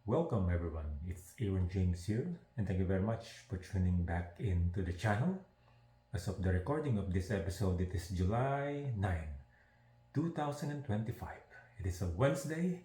Welcome everyone, it's Aaron James here, and thank you very much for tuning back into the channel. As of the recording of this episode, it is July 9, 2025. It is a Wednesday,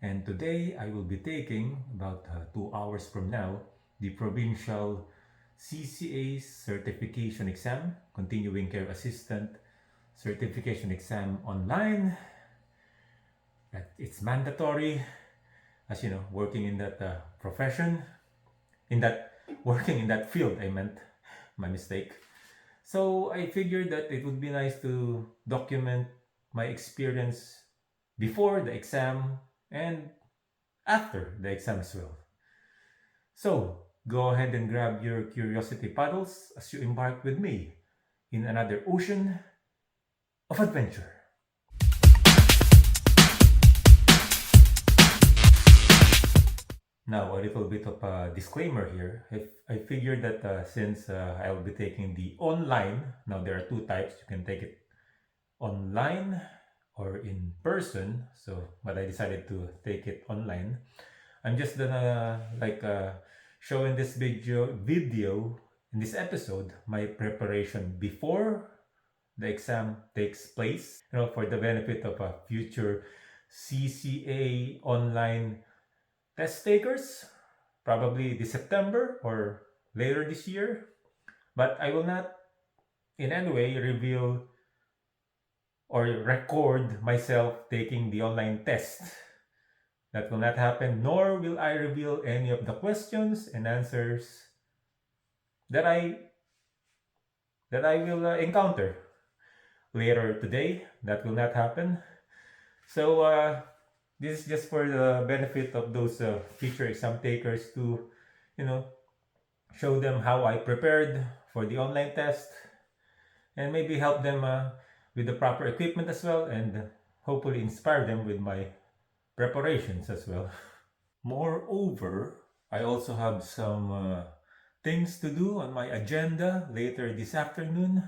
and today I will be taking, about 2 hours from now, the Provincial CCA Certification Exam, Continuing Care Assistant Certification Exam Online. It's mandatory, as you know, working in that profession, in that working in that field. I meant my mistake. So I figured that it would be nice to document my experience before the exam and after the exam as well. So go ahead and grab your curiosity paddles as you embark with me in another ocean of adventure. Now, a little bit of a disclaimer here. I figured that since I'll be taking the online, now there are two types. You can take it online or in person. So, but I decided to take it online. I'm just gonna show in this video in this episode my preparation before the exam takes place. For the benefit of future CCA online test takers, probably this September or later this year. But I will not in any way reveal or record myself taking the online test. That will not happen, nor will I reveal any of the questions and answers that I will encounter later today. That will not happen. So this is just for the benefit of those future exam takers to, you know, show them how I prepared for the online test and maybe help them with the proper equipment as well, and hopefully inspire them with my preparations as well. Moreover, I also have some things to do on my agenda later this afternoon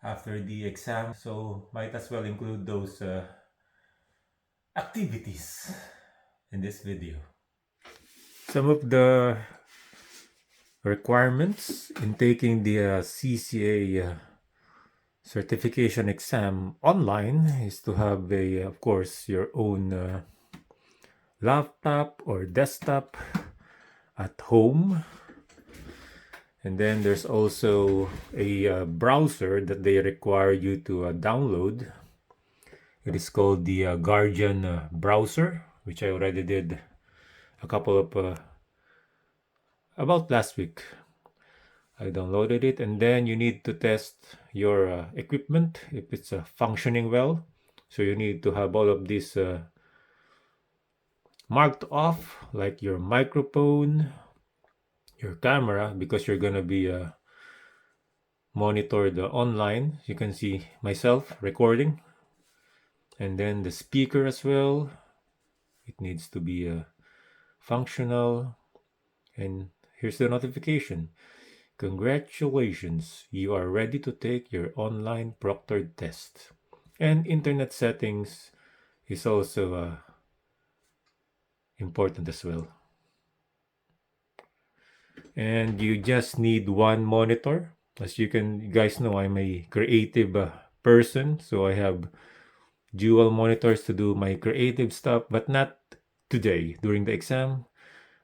after the exam, so might as well include those activities in this video. Some of the requirements in taking the CCA certification exam online is to have of course, your own laptop or desktop at home. And then there's also a browser that they require you to download. It is called the Guardian browser, which I already did a couple of about last week. I downloaded it, and then you need to test your equipment if it's functioning well. So you need to have all of these marked off, like your microphone, your camera, because you're gonna be monitored online. You can see myself recording, and then the speaker as well. It needs to be functional. And here's the notification. Congratulations, you are ready to take your online proctored test. And internet settings is also important as well. And you just need one monitor. As you guys know, I'm a creative person, so I have dual monitors to do my creative stuff, but not today. During the exam,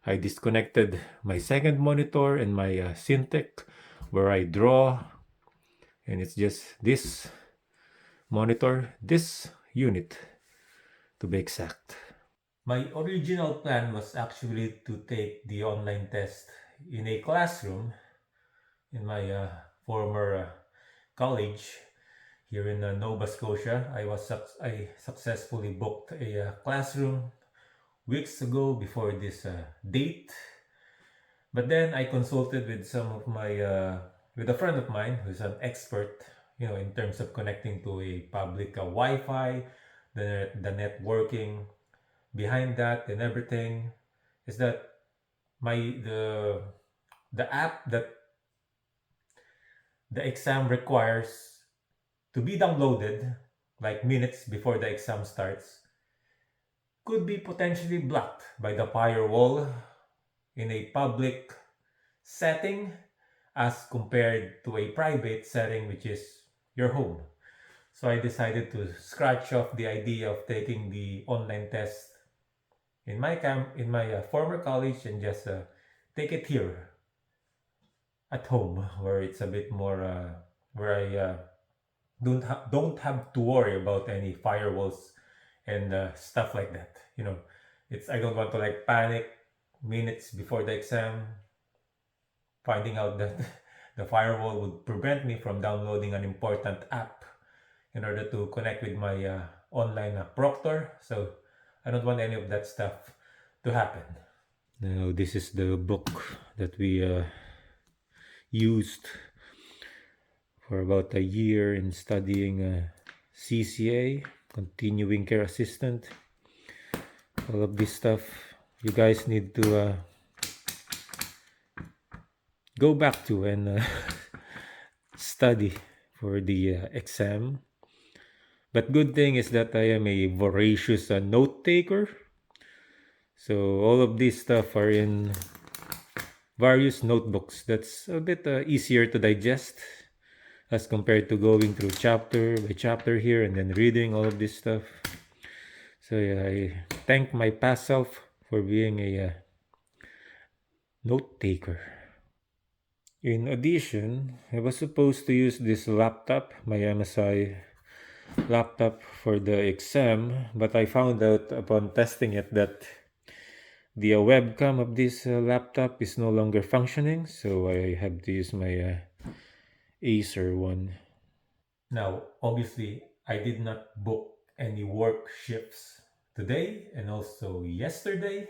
I disconnected my second monitor and my Syntec where I draw, and it's just this monitor, this unit to be exact. My original plan was actually to take the online test in a classroom in my former college here in Nova Scotia. I successfully booked a classroom weeks ago before this date. But then I consulted with some of my with a friend of mine who's an expert, in terms of connecting to a public Wi-Fi, the networking behind that and everything. Is that my the app that the exam requires to be downloaded like minutes before the exam starts could be potentially blocked by the firewall in a public setting as compared to a private setting, which is your home. So I decided to scratch off the idea of taking the online test in my former college and just take it here at home, where it's a bit more where I don't have to worry about any firewalls and stuff like that. It's I don't want to like panic minutes before the exam, finding out that the firewall would prevent me from downloading an important app in order to connect with my online proctor. So I don't want any of that stuff to happen. Now, this is the book that we used for about a year in studying CCA, continuing care assistant. All of this stuff, you guys need to go back to and study for the exam. But good thing is that I am a voracious note taker. So all of these stuff are in various notebooks. That's a bit easier to digest as compared to going through chapter by chapter here and then reading all of this stuff. So yeah, I thank my past self for being a note taker. In addition, I was supposed to use this laptop, my MSI laptop, for the exam, but I found out upon testing it that the webcam of this laptop is no longer functioning, so I have to use my Acer one. Now, obviously, I did not book any work shifts today and also yesterday,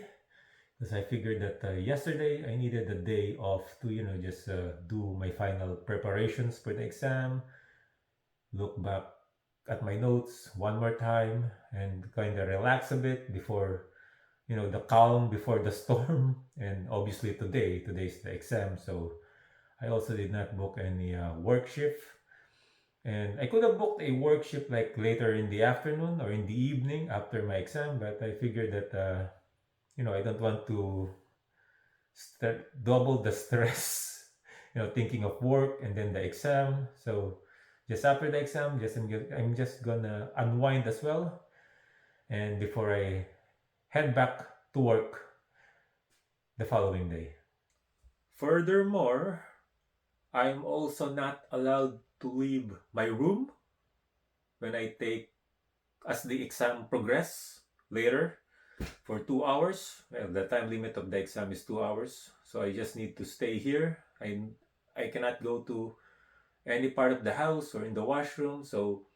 because I figured that yesterday I needed a day off to just do my final preparations for the exam, look back at my notes one more time, and kind of relax a bit before the calm before the storm. And obviously today's the exam, so I also did not book any work shift. And I could have booked a work shift like later in the afternoon or in the evening after my exam, but I figured that I don't want to double the stress, thinking of work and then the exam. So just after the exam, I'm just gonna unwind as well, and before I head back to work the following day. Furthermore, I'm also not allowed to leave my room when I take as the exam progress later for 2 hours. Well, the time limit of the exam is 2 hours, so I just need to stay here. I cannot go to any part of the house or in the washroom, so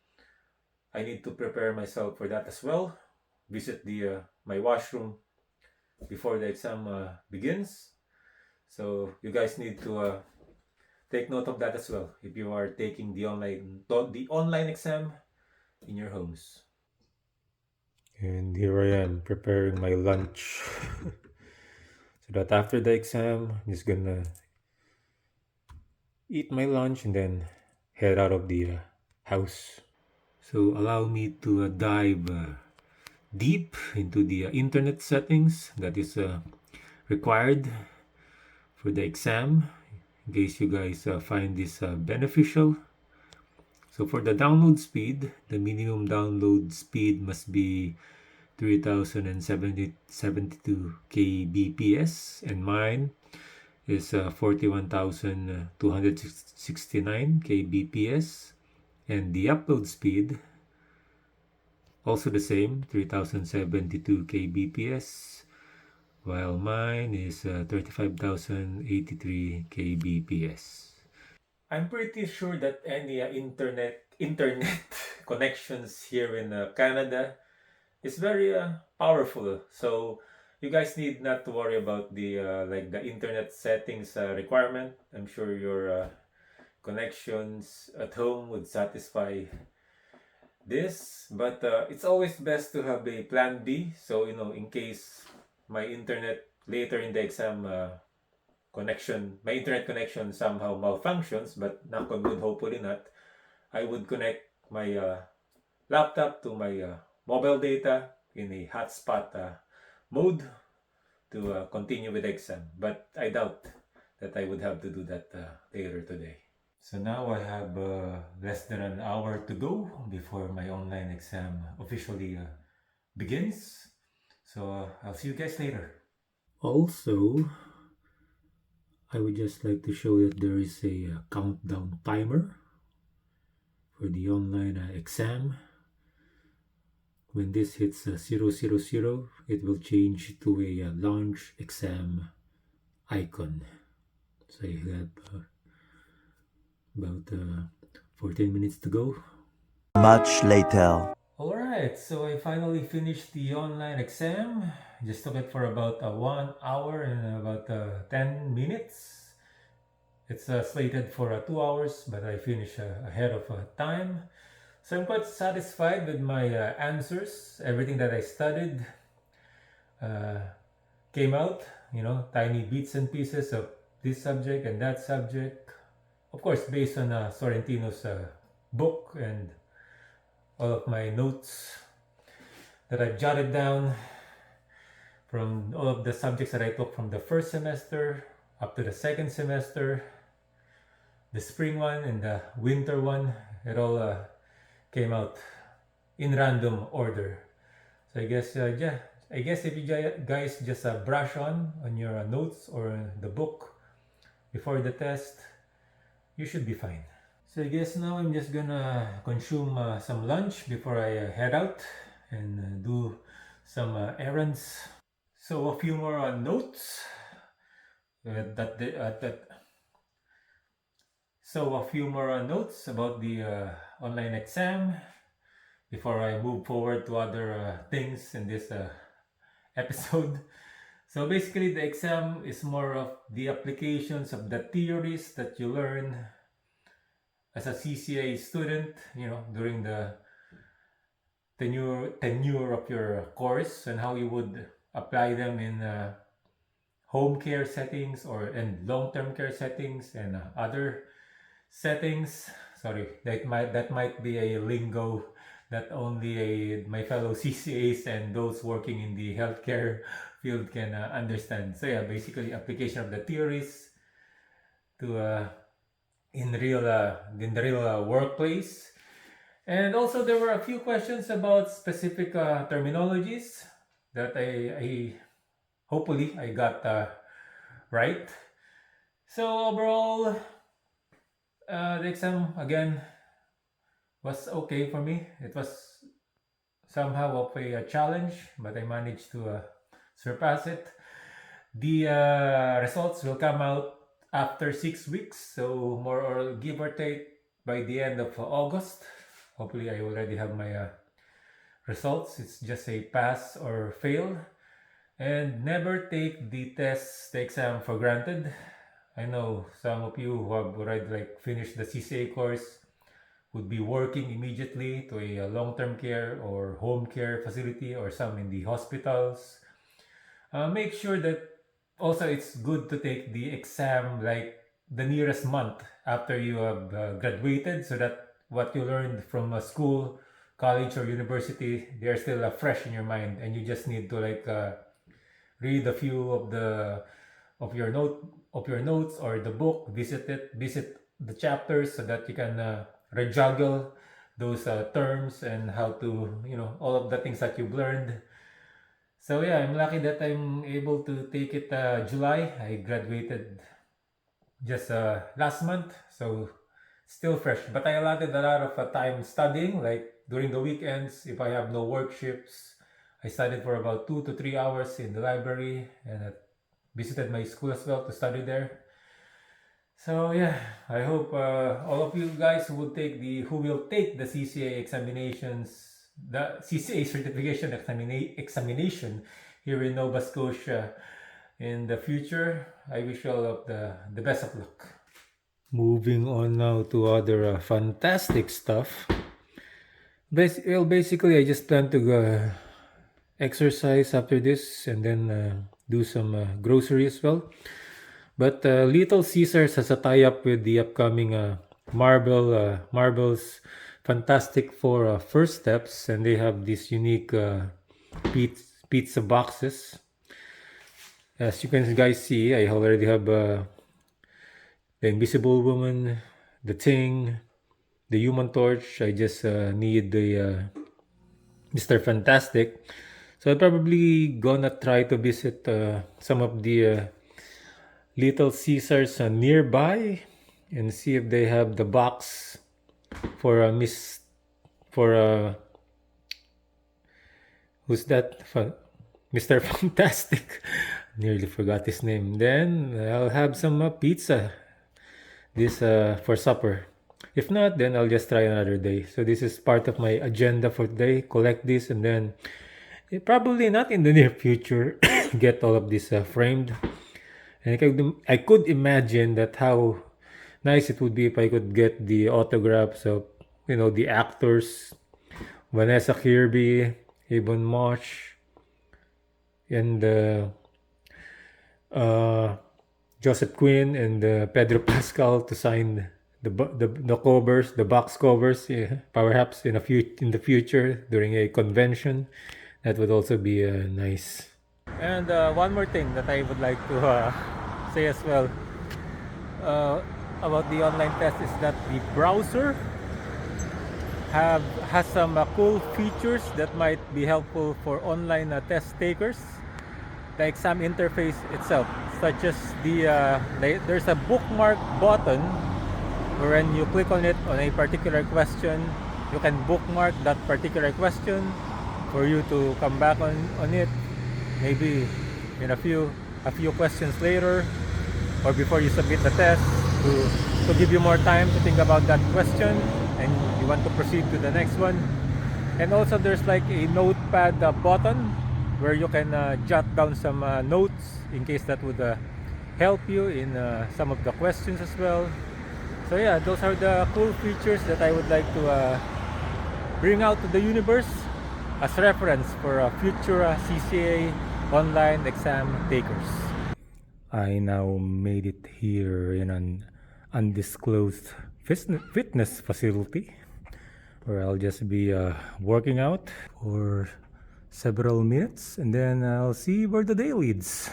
I need to prepare myself for that as well. Visit the my washroom before the exam begins. So you guys need to take note of that as well if you are taking the online exam in your homes. And here I am preparing my lunch so that after the exam, I'm just gonna eat my lunch and then head out of the house. So allow me to dive deep into the internet settings that is required for the exam, in case you guys find this beneficial. So for the download speed, the minimum download speed must be 3072 kbps, and mine is 41,269 kbps. And the upload speed, also the same, 3072 kbps, while mine is 35,083 kbps. I'm pretty sure that any internet connections here in Canada is very powerful. So you guys need not to worry about the like the internet settings requirement. I'm sure your connections at home would satisfy this, but it's always best to have a plan B. So in case my internet later in the exam my internet connection somehow malfunctions, but knock on wood, hopefully not, I would connect my laptop to my mobile data in a hotspot mode to continue with the exam. But I doubt that I would have to do that later today. So now I have less than an hour to go before my online exam officially begins. So I'll see you guys later. Also, I would just like to show that there is a countdown timer for the online exam. When this hits 000, it will change to a launch exam icon. So I have about 14 minutes to go. Much later. Alright, so I finally finished the online exam. Just took it for about 1 hour and about 10 minutes. It's slated for 2 hours, but I finished ahead of time. So I'm quite satisfied with my answers. Everything that I studied came out, tiny bits and pieces of this subject and that subject. Of course, based on Sorrentino's book and all of my notes that I've jotted down from all of the subjects that I took from the first semester up to the second semester, the spring one and the winter one. It all came out in random order. So I guess, if you guys just brush on your notes or the book before the test, you should be fine. So I guess now I'm just gonna consume some lunch before I head out and do some errands. So a few more notes So a few more notes about the online exam before I move forward to other things in this episode. So basically the exam is more of the applications of the theories that you learn as a CCA student, during the tenure of your course, and how you would apply them in home care settings or in long-term care settings and other settings. Sorry, that might be a lingo that only my fellow CCAs and those working in the healthcare field can understand. So yeah, basically application of the theories to in the real workplace. And also there were a few questions about specific terminologies that I hopefully I got right. So overall, the exam again was okay for me. It was somehow of a challenge, but I managed to surpass it. The results will come out after 6 weeks, so more or give or take by the end of August. Hopefully I already have my results. It's just a pass or fail. And never take the exam for granted. I know some of you who have already finished the CCA course would be working immediately to a long-term care or home care facility, or some in the hospitals. Make sure that also it's good to take the exam the nearest month after you have graduated, so that what you learned from a school, college, or university, they're still fresh in your mind, and you just need to read a few of your notes or the book, visit the chapters, so that you can rejuggle those terms and how to all of the things that you've learned. So yeah, I'm lucky that I'm able to take it July. I graduated just last month, so still fresh. But I allotted a lot of time studying, during the weekends. If I have no work shifts, I studied for about 2 to 3 hours in the library, and I visited my school as well to study there. So yeah, I hope all of you guys who will take the CCA examinations, the CCA Certification Examination here in Nova Scotia in the future. I wish you all of the best of luck. Moving on now to other fantastic stuff. Basically, I just plan to go exercise after this, and then do some grocery as well. But Little Caesars has a tie-up with the upcoming Marvel's Fantastic Four First Steps, and they have this unique pizza boxes. As you can guys see, I already have the Invisible Woman, the Thing, the Human Torch. I just need the Mr. Fantastic. So I'm probably gonna try to visit some of the Little Caesars nearby and see if they have the box for for who's that? Mr. Fantastic. Nearly forgot his name. Then I'll have some pizza this for supper. If not, then I'll just try another day. So this is part of my agenda for today. Collect this and then probably not in the near future get all of this framed. And I could imagine that how nice it would be if I could get the autographs of the actors, Vanessa Kirby, Yvonne Mosh, and uh, Joseph Quinn and Pedro Pascal to sign the covers, the box covers. Yeah, perhaps in the future during a convention, that would also be nice. And one more thing that I would like to say as well uh, about the online test is that the browser has some cool features that might be helpful for online test takers. The exam interface itself, such as there's a bookmark button wherein you click on it on a particular question, you can bookmark that particular question for you to come back on it maybe in a few questions later or before you submit the test to give you more time to think about that question and you want to proceed to the next one. And also there's like a notepad button where you can jot down some notes in case that would help you in some of the questions as well. So yeah, those are the cool features that I would like to bring out to the universe as reference for future CCA online exam takers. I now made it here in an undisclosed fitness facility where I'll just be working out for several minutes and then I'll see where the day leads.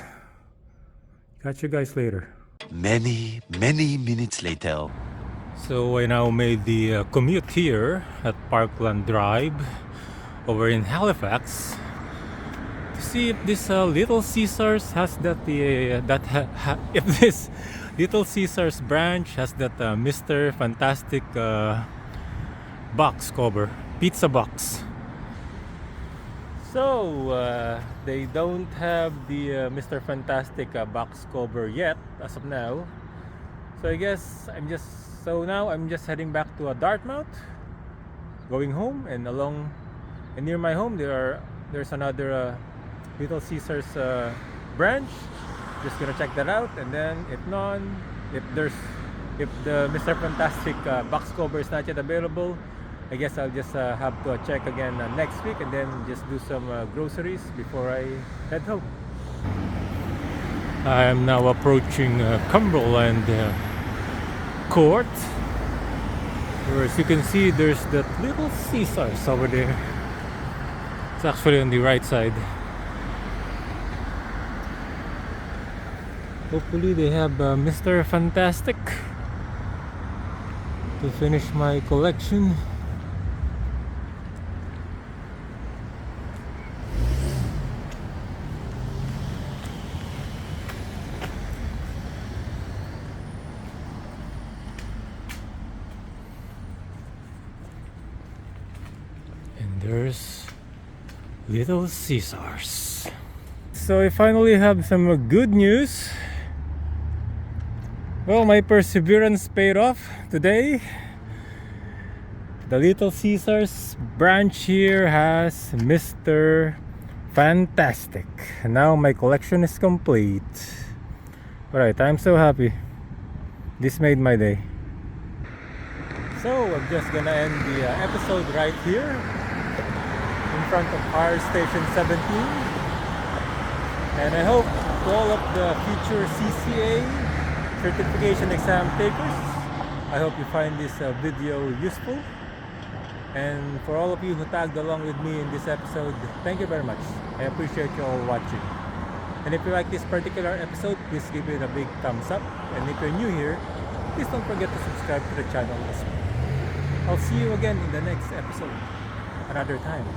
Catch you guys later. Many, many minutes later. So I now made the commute here at Parkland Drive over in Halifax to see if this Little Caesars has that if this Little Caesars branch has that Mr. Fantastic box cover, pizza box. So they don't have the Mr. Fantastic box cover yet as of now. So I guess now I'm just heading back to Dartmouth, going home, and near my home there's another Little Caesars branch. Just gonna check that out, and then if the Mr. Fantastic box cover is not yet available, I guess I'll just have to check again next week and then just do some groceries before I head home. I am now approaching Cumberland Court, where as you can see there's that Little Caesars over there. It's actually on the right side. Hopefully they have Mr. Fantastic to finish my collection. There's Little Caesars. So I finally have some good news. Well, my perseverance paid off today. The Little Caesars branch here has Mr. Fantastic. And now my collection is complete. Alright, I'm so happy. This made my day. So I'm just gonna end the episode right here in front of Fire Station 17, and I hope to all of the future CCA Certification Exam takers, I hope you find this video useful, And for all of you who tagged along with me in this episode, thank you very much. I appreciate you all watching. And if you like this particular episode, please give it a big thumbs up. And if you're new here, please don't forget to subscribe to the channel as well. I'll see you again in the next episode. Another time.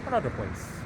Another place.